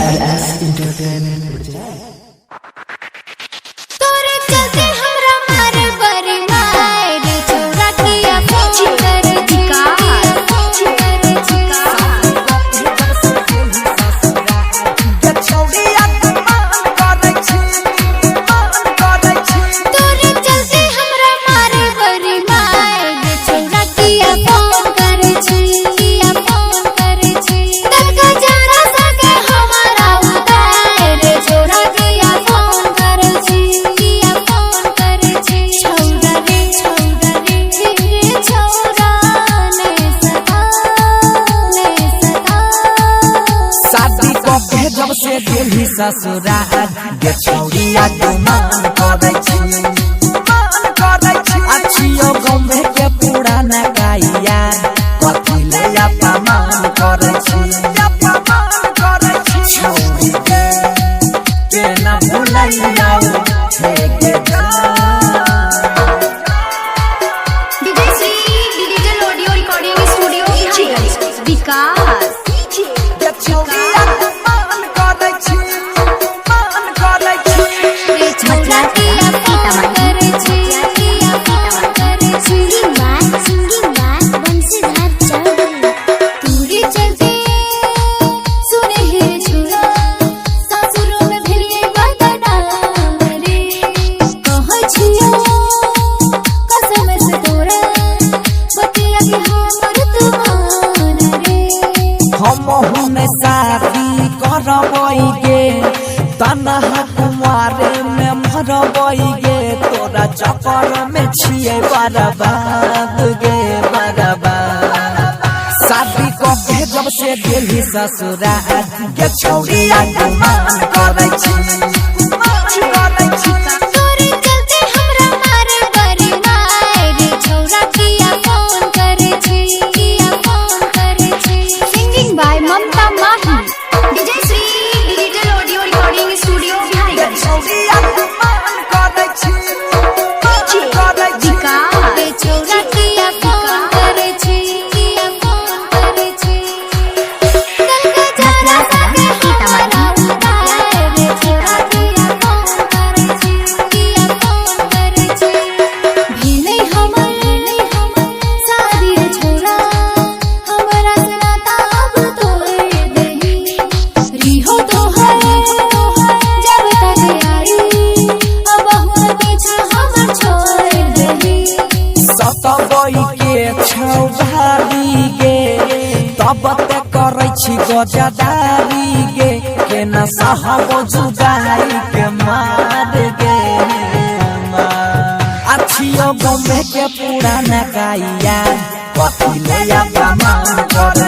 LS Entertainment. तोरे चलते हमरा मारे बरी मार छोरा किया फोन कर चिका तोरे चलते हमरा मारे बरी मार छोरा किया फोन कर किया फोन कर तनका जरा सके हमारा उतार छोरा किया फोन कर किया फोन कर छोरा रे छोरा ने सदा शादी के जब से दिल्ली ससुराल गे छौरिया गुमान करे छी अच्छियो गमे के पुराना गाइया कथी ले अपमान करे छी छौरी के ना भुलैया हे गे DJ Shri digital audio recording studio Vikas गे छौरिया गुमान करे छी रे छोरा किया फोन कर किया फोन कर सिंगिंग बात बंसीधर चल तूरी चलते सुने हे छोरा सासुरों में भिले बदना रे कह छियो कसम से तोरा बतिया के हमर तुमान रे हम हुने शादी करबई गे तनहा कुमारे में मरबई गे तोरा चक्कर में छिए बर्बाद गे बर्बाद शादी के जब से दिल्ली ससुराल गे छौरिया गुमान करे छी तोरे चलते हमरा मारे बरी मार छोरा किया फोन कर किया फोन कर singing by Mamta Mahi DJ Shri digital audio recording studio Bihar छौरिया गुमान करे छी रे छोरा किया फोन कर किया फोन कर तनका जरा सके हमारा उतार छोरा किया फोन कर किया फोन कर भिले हमर शादी रे छोरा हमरा से नाता अब तोड़ देही रिहो तो है जब तक आई अब हुन पीछा हमर छोड़ देही सतबई के छौभारी गे तब ते करे छी गजदारी गे के न सहब जुदाई के मार गे अच्छियो गमे के पुराना गाइया कथी ले अपमान करे